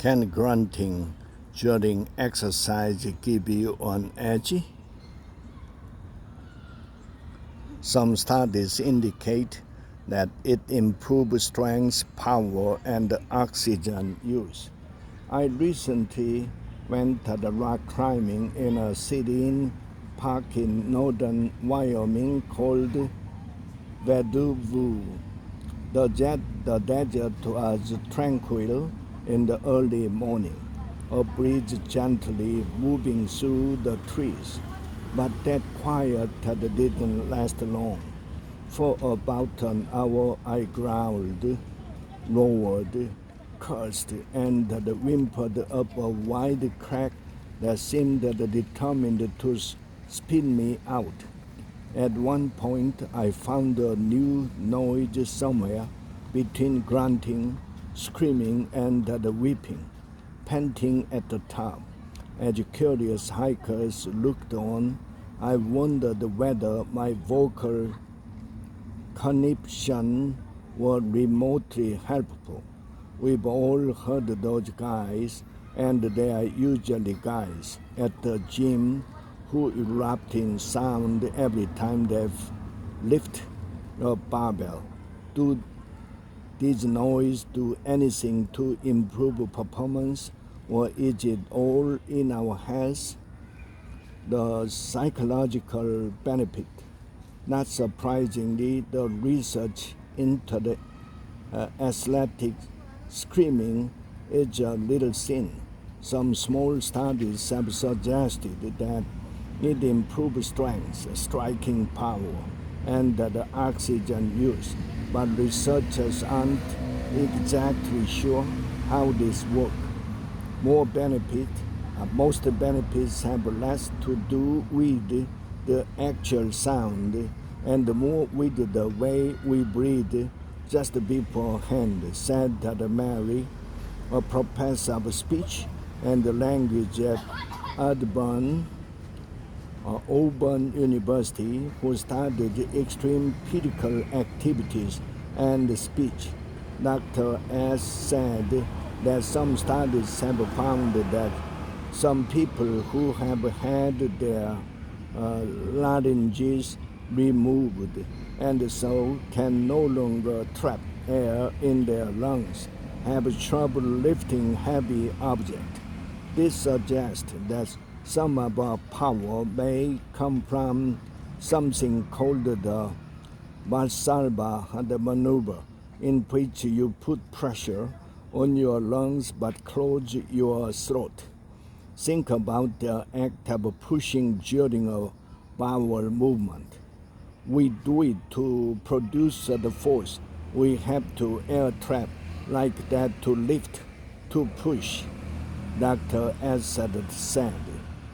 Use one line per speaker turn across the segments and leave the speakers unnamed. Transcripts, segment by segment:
Can grunting during exercise keep you on edge? Some studies indicate that it improves strength, power, and oxygen use. I recently went rock climbing in a city park in northern Wyoming called Veduvoo. The desert was tranquil in the early morning, a breeze gently moving through the trees. But that quiet didn't last long. For about an hour I growled, roared, cursed, and whimpered up a wide crack that seemed determined to spit me out. At one point, I found a new noise somewhere between grunting, screaming, and weeping, panting at the top. As curious hikers looked on, I wondered whether my vocal conniption were remotely helpful. We've all heard those guys, and they are usually guys, at the gym who erupt in sound every time they lift a barbell. Do these noises do anything to improve performance, or is it all in our heads? The psychological benefit. Not surprisingly, the research into the athletic screaming is a little thin. Some small studies have suggested that it improves strength, striking power, and the oxygen use, but researchers aren't exactly sure how this works. Most benefits have less to do with the actual sound and more with the way we breathe. Just beforehand, said Mary, a professor of speech and language at Auburn University, who studied extreme physical activities and speech. Dr. S. said that some studies have found that some people who have had their larynges removed and so can no longer trap air in their lungs have trouble lifting heavy objects. This suggests that some of our power may come from something called the Valsalva maneuver, in which you put pressure on your lungs but close your throat. Think about the act of pushing during a bowel movement. We do it to produce the force. We have to air trap like that to lift, to push, Dr. Assad said.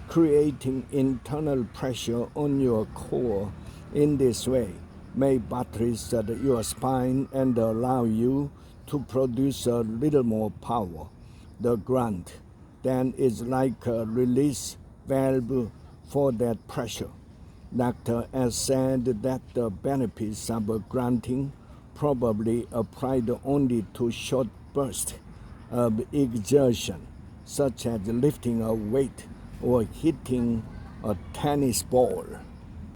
Creating internal pressure on your core in this way may buttress your spine and allow you to produce a little more power. The grunt then is like a release valve for that pressure. Dr. S. said that the benefits of grunting probably applied only to short bursts of exertion, such as lifting a weight or hitting a tennis ball.